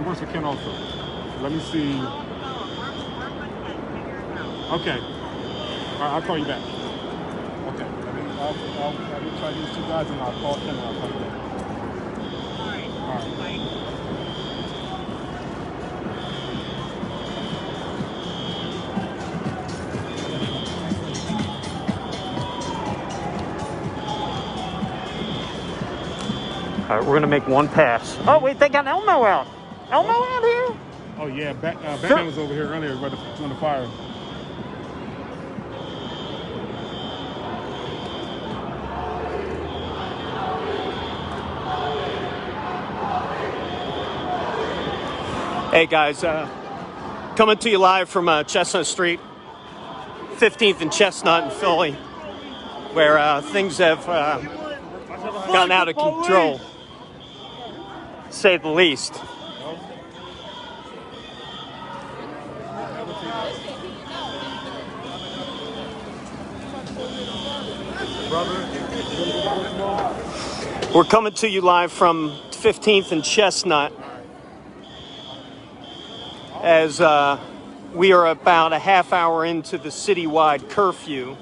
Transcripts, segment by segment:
He works for Ken also. Let me see. Okay. All right, I'll call you back. Okay. Let me try these two guys and I'll call Ken and I'll call you back. All right. All right, we're gonna make one pass. Oh wait, they got Elmo out. Elmo out here? Oh yeah, Batman was over here earlier doing the fire. Hey guys, coming to you live from Chestnut Street, 15th and Chestnut in Philly, where things have gotten out of control, to say the least. We're coming to you live from 15th and Chestnut as we are about a half hour into the citywide curfew.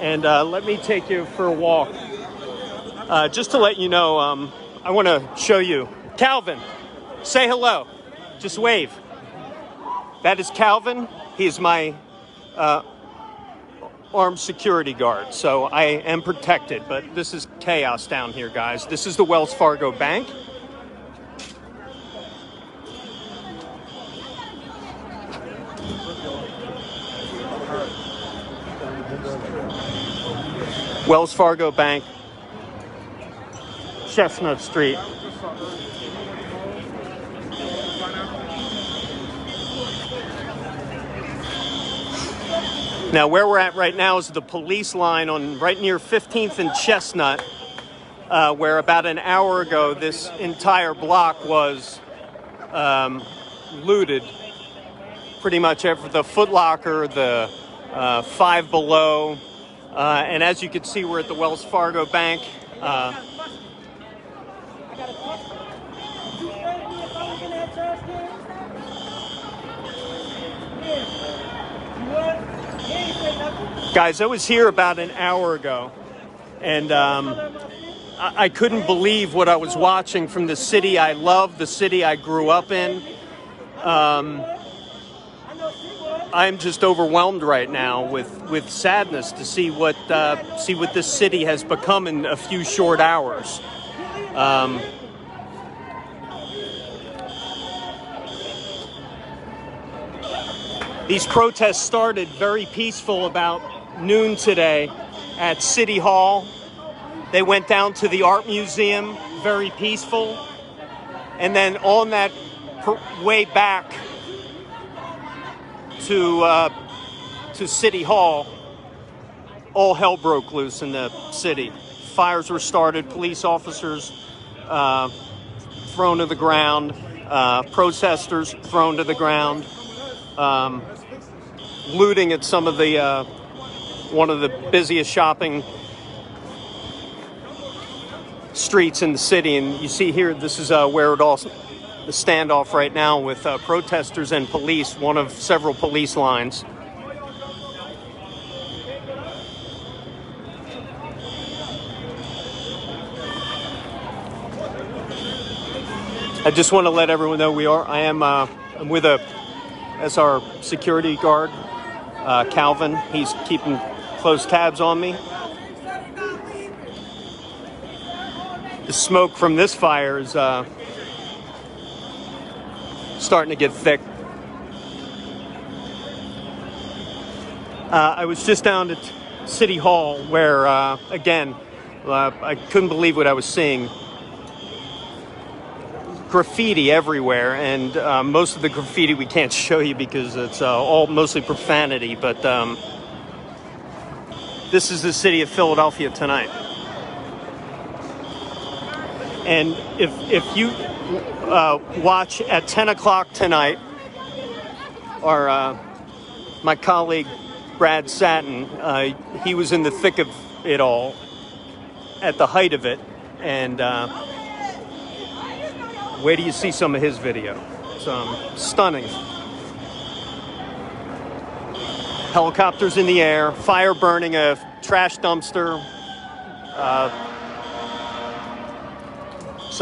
And let me take you for a walk. Just to let you know, I want to show you. Calvin, say hello. Just wave. That is Calvin. He is my armed security guard, so I am protected. But this is chaos down here, guys. This is the Wells Fargo Bank. Wells Fargo Bank, Chestnut Street. Now, where we're at right now is the police line on right near 15th and Chestnut, where about an hour ago this entire block was looted. Pretty much the Foot Locker, the Five Below, and as you can see, we're at the Wells Fargo Bank. Guys, I was here about an hour ago, and I couldn't believe what I was watching from the city I love, the city I grew up in. I'm just overwhelmed right now with sadness to see what this city has become in a few short hours. These protests started very peaceful about noon today at City Hall. They went down to the Art Museum, very peaceful. And then on that way back to City Hall, all hell broke loose in the city. Fires were started, police officers thrown to the ground, protesters thrown to the ground, looting at some of the one of the busiest shopping streets in the city. And you see here, this is where it all, the standoff right now with protesters and police, one of several police lines. I just want to let everyone know I'm with as our security guard, Calvin. He's keeping close tabs on me. The smoke from this fire is starting to get thick. I was just down at City Hall where, again, I couldn't believe what I was seeing. Graffiti everywhere, and most of the graffiti we can't show you because it's all mostly profanity, but this is the city of Philadelphia tonight. And if you watch at 10 o'clock tonight, my colleague Brad Satin, he was in the thick of it all at the height of it, and Wait till you see some of his video. It's stunning. Helicopters in the air, fire burning a trash dumpster. It's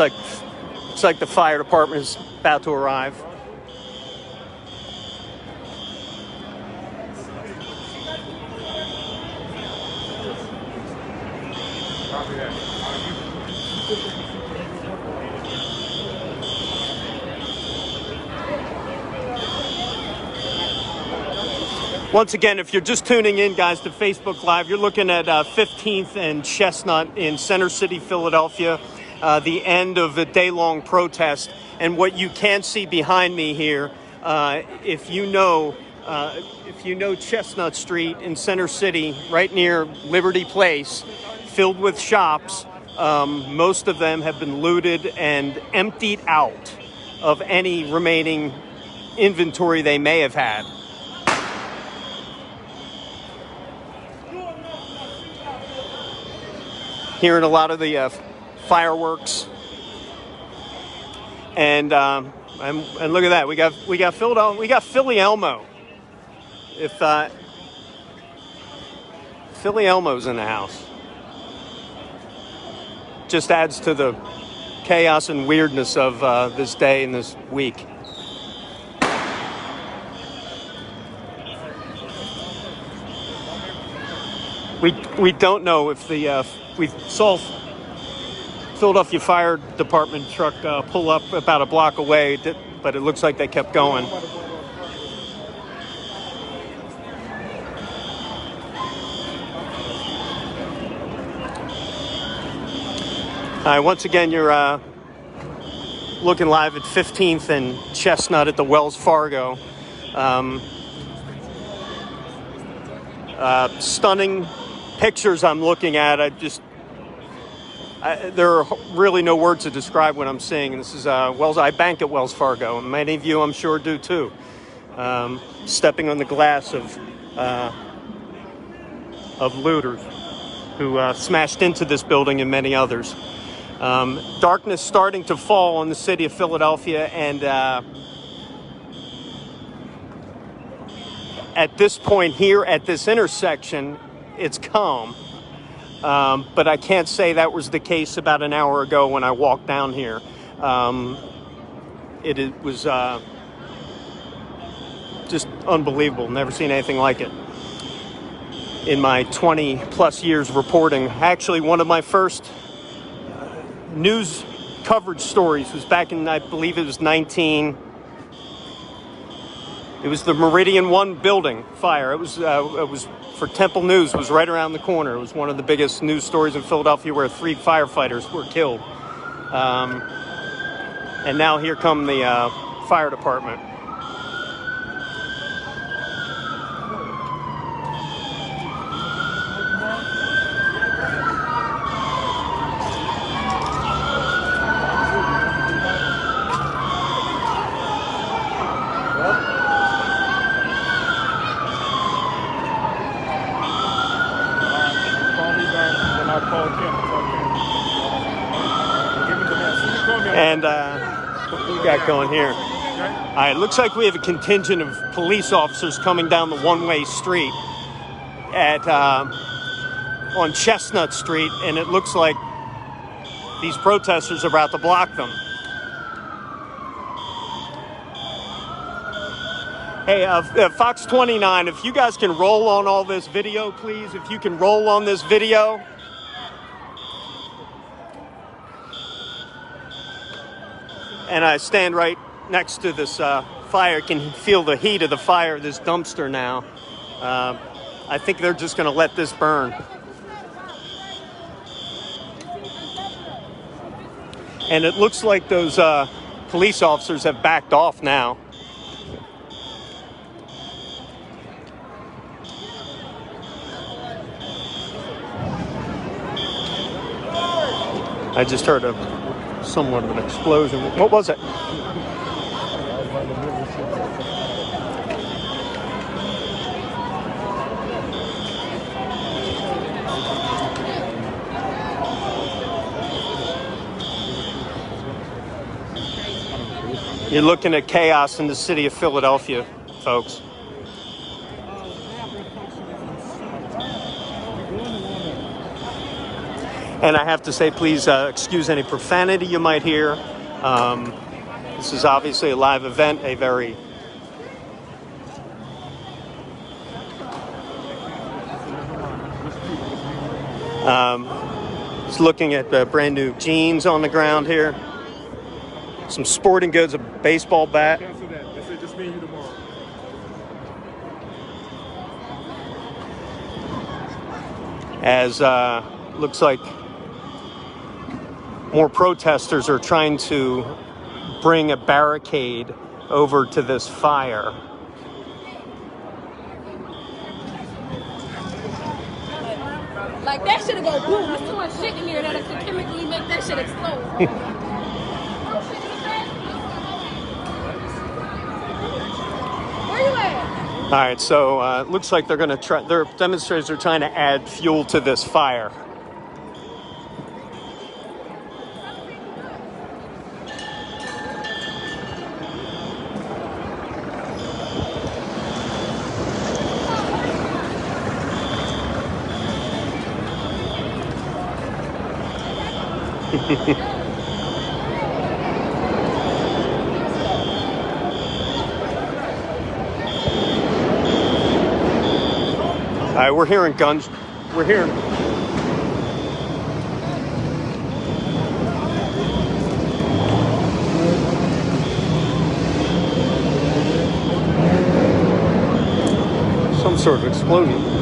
like the fire department is about to arrive. Once again, if you're just tuning in, guys, to Facebook Live, you're looking at 15th and Chestnut in Center City, Philadelphia, the end of a day-long protest. And what you can see behind me here, if you know Chestnut Street in Center City, right near Liberty Place, filled with shops, most of them have been looted and emptied out of any remaining inventory they may have had. Hearing a lot of the fireworks, and look at that, we got Philadelphia, we got Philly Elmo. If Philly Elmo's in the house, just adds to the chaos and weirdness of this day and this week. We don't know if we saw Philadelphia Fire Department truck pull up about a block away, but it looks like they kept going. All right, once again, you're looking live at 15th and Chestnut at the Wells Fargo. Stunning pictures I'm looking at. There are really no words to describe what I'm seeing. This is I bank at Wells Fargo, and many of you, I'm sure, do too. Stepping on the glass of looters who smashed into this building and many others. Darkness starting to fall on the city of Philadelphia, and at this point here at this intersection, it's calm. But I can't say that was the case about an hour ago when I walked down here. It was just unbelievable. Never seen anything like it in my 20 plus years reporting. Actually, one of my first news coverage stories was back in, I believe it was it was the Meridian 1 building fire. It was for Temple News, was right around the corner. It was one of the biggest news stories in Philadelphia where 3 firefighters were killed. And now here come the fire department. And what we got going here? All right, it looks like we have a contingent of police officers coming down the one-way street on Chestnut Street, and it looks like these protesters are about to block them. Hey, Fox 29, if you guys can roll on all this video, please. If you can roll on this video. And I stand right next to this fire. Can feel the heat of the fire, this dumpster now. I think they're just going to let this burn. And it looks like those police officers have backed off now. I just heard somewhat of an explosion. What was it? You're looking at chaos in the city of Philadelphia, folks. And I have to say, please excuse any profanity you might hear. This is obviously a live event, a very just looking at brand new jeans on the ground here. Some sporting goods, a baseball bat. Cancel that. They said just me and you tomorrow. As looks like more protesters are trying to bring a barricade over to this fire. Like that shit'll go boom. There's too much shit in here that can chemically make that shit explode. Where you at? All right, so it looks like they're going to try. Their demonstrators are trying to add fuel to this fire. All right, we're hearing guns. We're hearing. Some sort of explosion.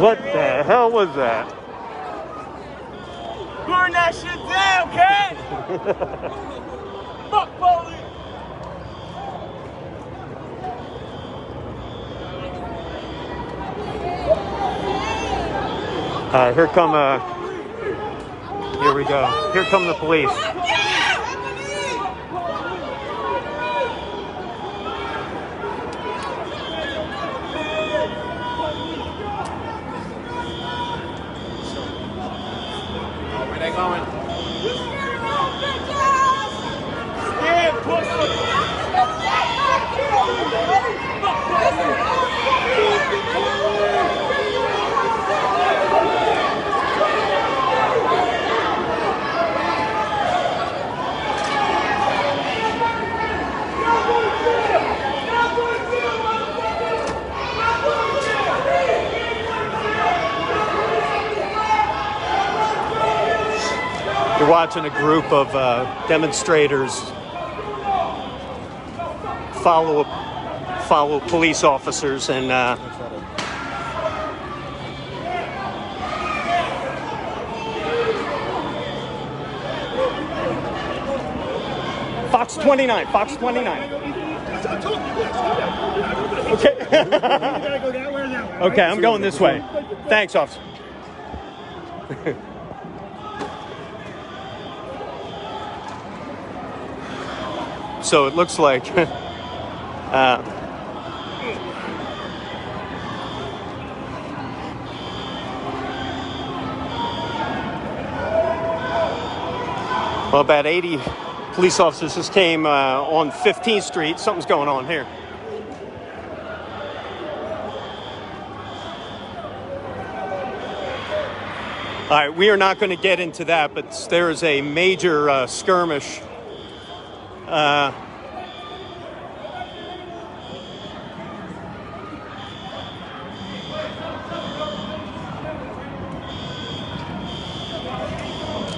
What the hell was that? Burn that shit down, cat! Fuck police! Here we go. Here come the police. Where they going? You're watching a group of demonstrators follow police officers and Fox 29, Fox 29. Okay. Okay, I'm going this way. Thanks, officer. So it looks like well, about 80 police officers just came on 15th Street. Something's going on here. All right, we are not going to get into that, but there is a major skirmish.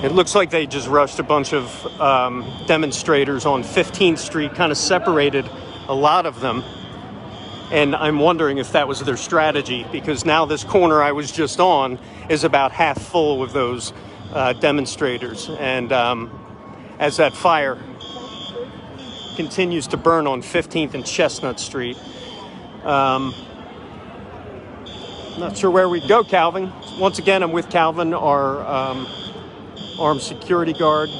It looks like they just rushed a bunch of demonstrators on 15th Street, kind of separated a lot of them. And I'm wondering if that was their strategy, because now this corner I was just on is about half full with those demonstrators. And as that fire continues to burn on 15th and Chestnut Street, Not sure where we'd go, Calvin. Once again, I'm with Calvin, our armed security guard.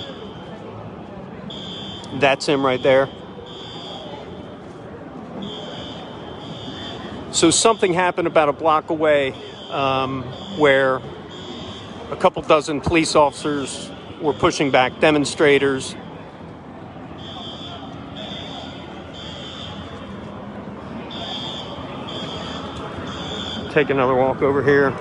That's him right there. So something happened about a block away where a couple dozen police officers were pushing back demonstrators. Take another walk over here.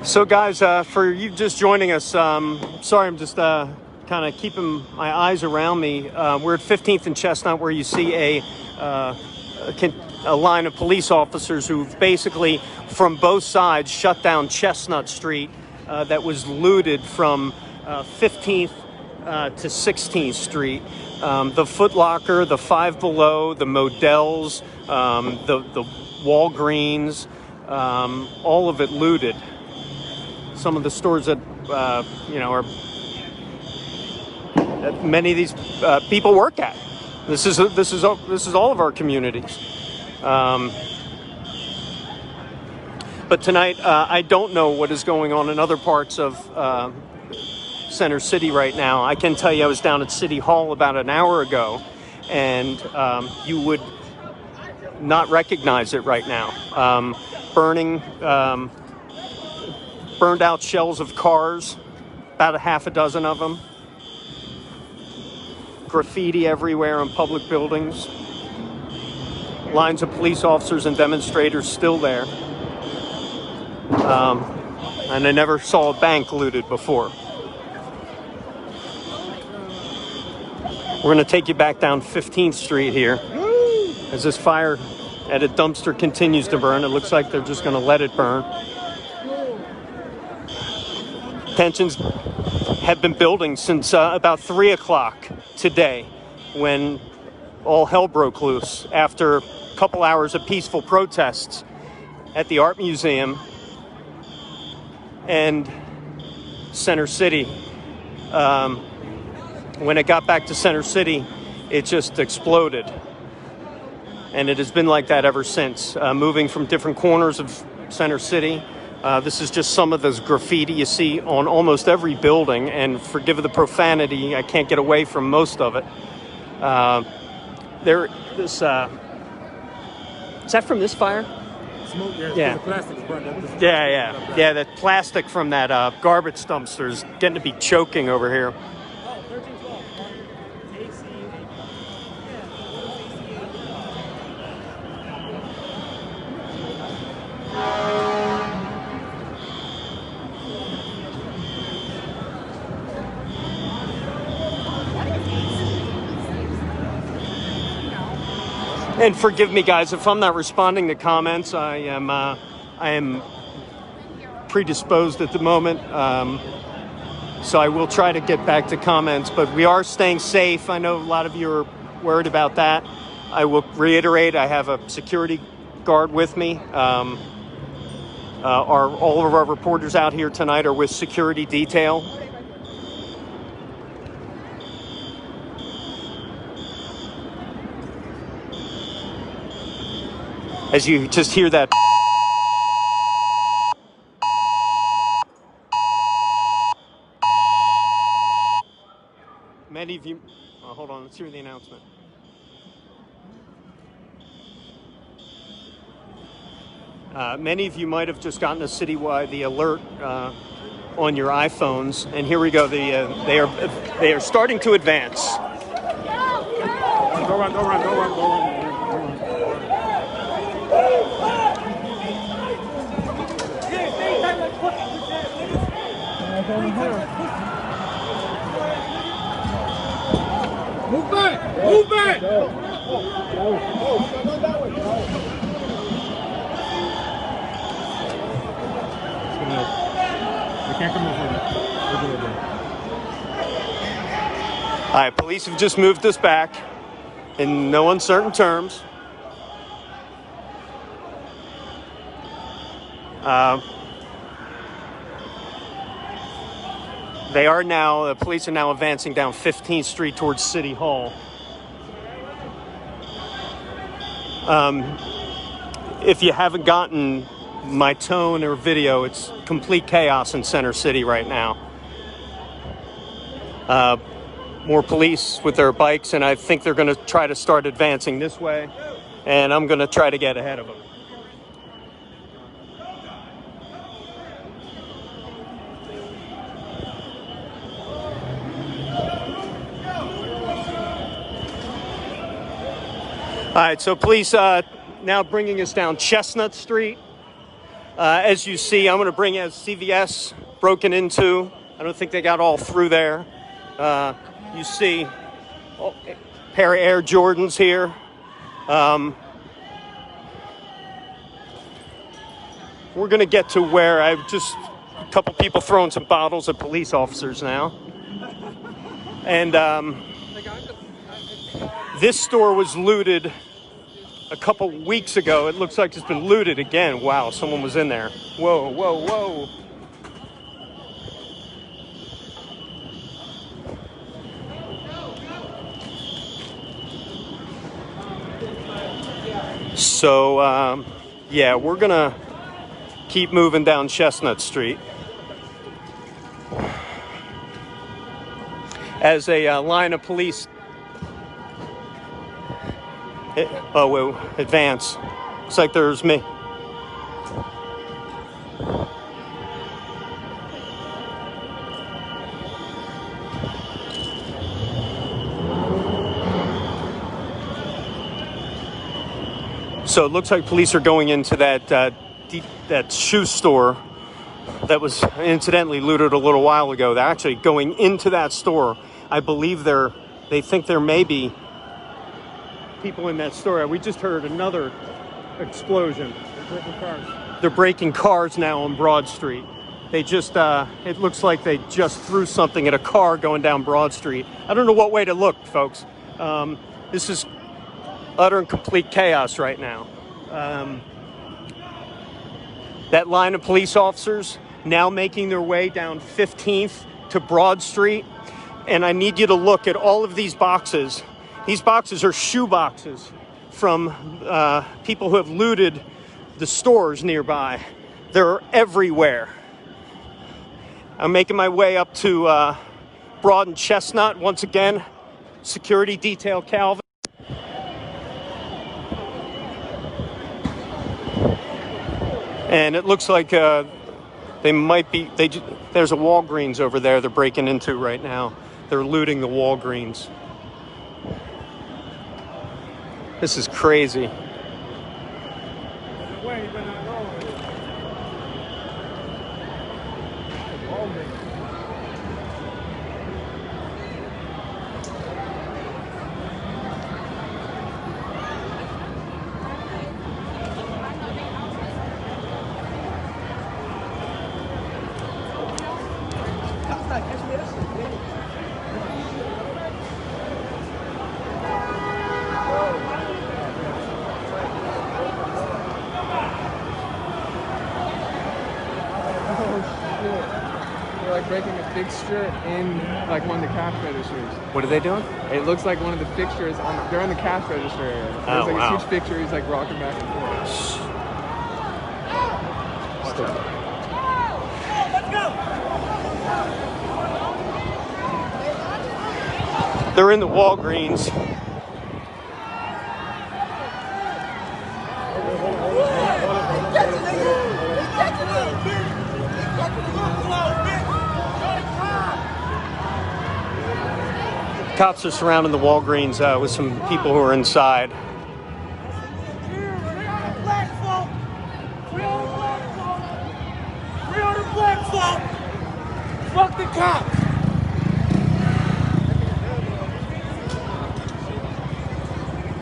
So guys, for you just joining us, sorry, I'm just kind of keeping my eyes around me. We're at 15th and Chestnut, where you see a line of police officers who've basically, from both sides, shut down Chestnut Street that was looted from 15th to 16th Street. The Foot Locker, the Five Below, the Models, the Walgreens, all of it looted. Some of the stores that are that many of these people work at. This is all of our communities. But tonight, I don't know what is going on in other parts of Center City right now. I can tell you, I was down at City Hall about an hour ago, and you would not recognize it right now. Burned out shells of cars, about a half a dozen of them. Graffiti everywhere in public buildings. Lines of police officers and demonstrators still there. And I never saw a bank looted before. We're going to take you back down 15th Street here as this fire at a dumpster continues to burn. It looks like they're just going to let it burn. Tensions have been building since about 3 o'clock today, when all hell broke loose after a couple hours of peaceful protests at the Art Museum and Center City. When it got back to Center City, it just exploded. And it has been like that ever since, moving from different corners of Center City. This is just some of this graffiti you see on almost every building, and forgive the profanity, I can't get away from most of it. Is that from this fire? Smoke, yeah. The plastic is burnt up. Yeah, the plastic from that garbage dumpster is getting to be choking over here. And forgive me, guys, if I'm not responding to comments. I am predisposed at the moment, so I will try to get back to comments. But we are staying safe. I know a lot of you are worried about that. I will reiterate: I have a security guard with me. All of our reporters out here tonight are with security detail. As you just hear that. Many of you, hold on, let's hear the announcement. Many of you might have just gotten the alert on your iPhones. And here we go. They are starting to advance. Don't run, don't run, don't run, don't run. Move back! Move back! Go. We can't come over. All right, police have just moved us back in no uncertain terms. The police are now advancing down 15th Street towards City Hall. If you haven't gotten my tone or video, it's complete chaos in Center City right now. More police with their bikes, and I think they're going to try to start advancing this way, and I'm going to try to get ahead of them. All right, so police now bringing us down Chestnut Street. As you see, I'm going to bring as CVS broken into. I don't think they got all through there. You see a pair of Air Jordans here. We're going to get to where a couple people throwing some bottles at police officers now. And this store was looted a couple weeks ago. It looks like it's been looted again. Wow, someone was in there. Whoa, whoa, whoa. So, yeah, we're going to keep moving down Chestnut Street as a line of police advance. Looks like there's me. So it looks like police are going into that shoe store that was incidentally looted a little while ago. They're actually going into that store. I believe they think there may be people in that store. We just heard another explosion. They're breaking cars. They're breaking cars now on Broad Street. They just, it looks like they just threw something at a car going down Broad Street. I don't know what way to look, folks. This is utter and complete chaos right now. That line of police officers now making their way down 15th to Broad Street. And I need you to look at all of these boxes. These boxes are shoe boxes from people who have looted the stores nearby. They're everywhere. I'm making my way up to Broad and Chestnut. Once again, security detail Calvin. And it looks like they might be, there's a Walgreens over there they're breaking into right now. They're looting the Walgreens. This is crazy. Breaking a fixture in like one of the cash registers. What are they doing? It looks like one of the fixtures they're in the cash register area. There's like a huge fixture. He's like rocking back and forth. Let's go. They're in the Walgreens. Cops are surrounding the Walgreens with some people who are inside. Fuck the cops!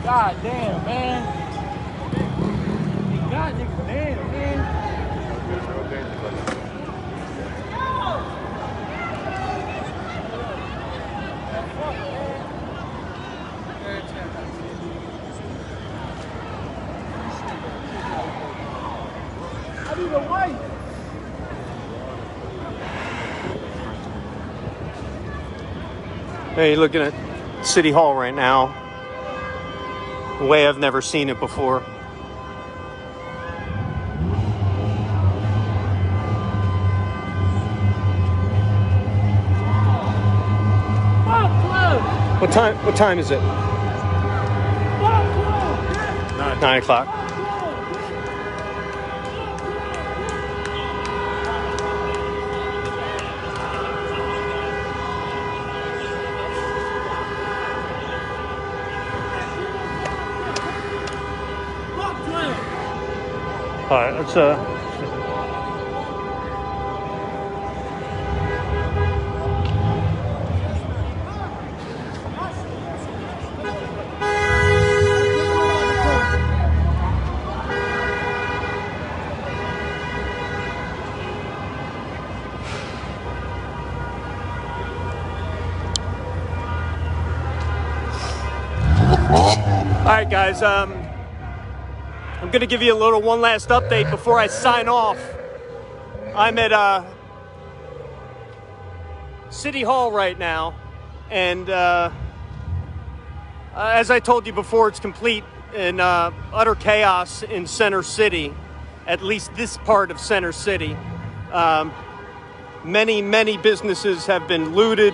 God damn, man. God damn, man. I need a wife. Hey, you're looking at City Hall right now. The way I've never seen it before. What time is it? 9 o'clock. All right, let's all right, guys, I'm going to give you a little one last update before I sign off. I'm at City Hall right now, and as I told you before, it's complete in utter chaos in Center City, at least this part of Center City. Many businesses have been looted,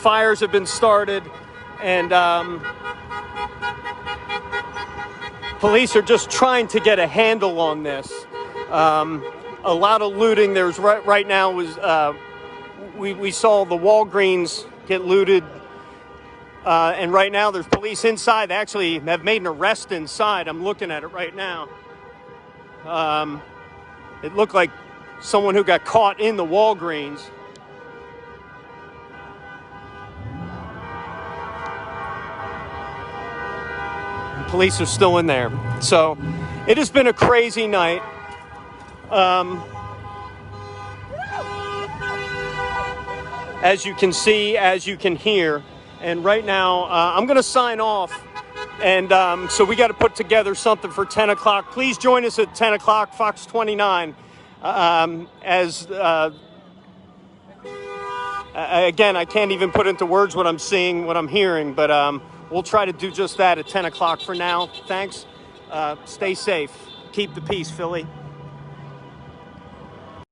fires have been started, and police are just trying to get a handle on this. A lot of looting. There's right now was we saw the Walgreens get looted, and right now there's police inside. They actually have made an arrest inside. I'm looking at it right now. It looked like someone who got caught in the Walgreens. Police are still in there. So it has been a crazy night. As you can see, as you can hear. And right now, I'm going to sign off. And so we got to put together something for 10 o'clock. Please join us at 10 o'clock, Fox 29. Again, I can't even put into words what I'm seeing, what I'm hearing, but we'll try to do just that at 10 o'clock for now. Thanks. Stay safe. Keep the peace, Philly.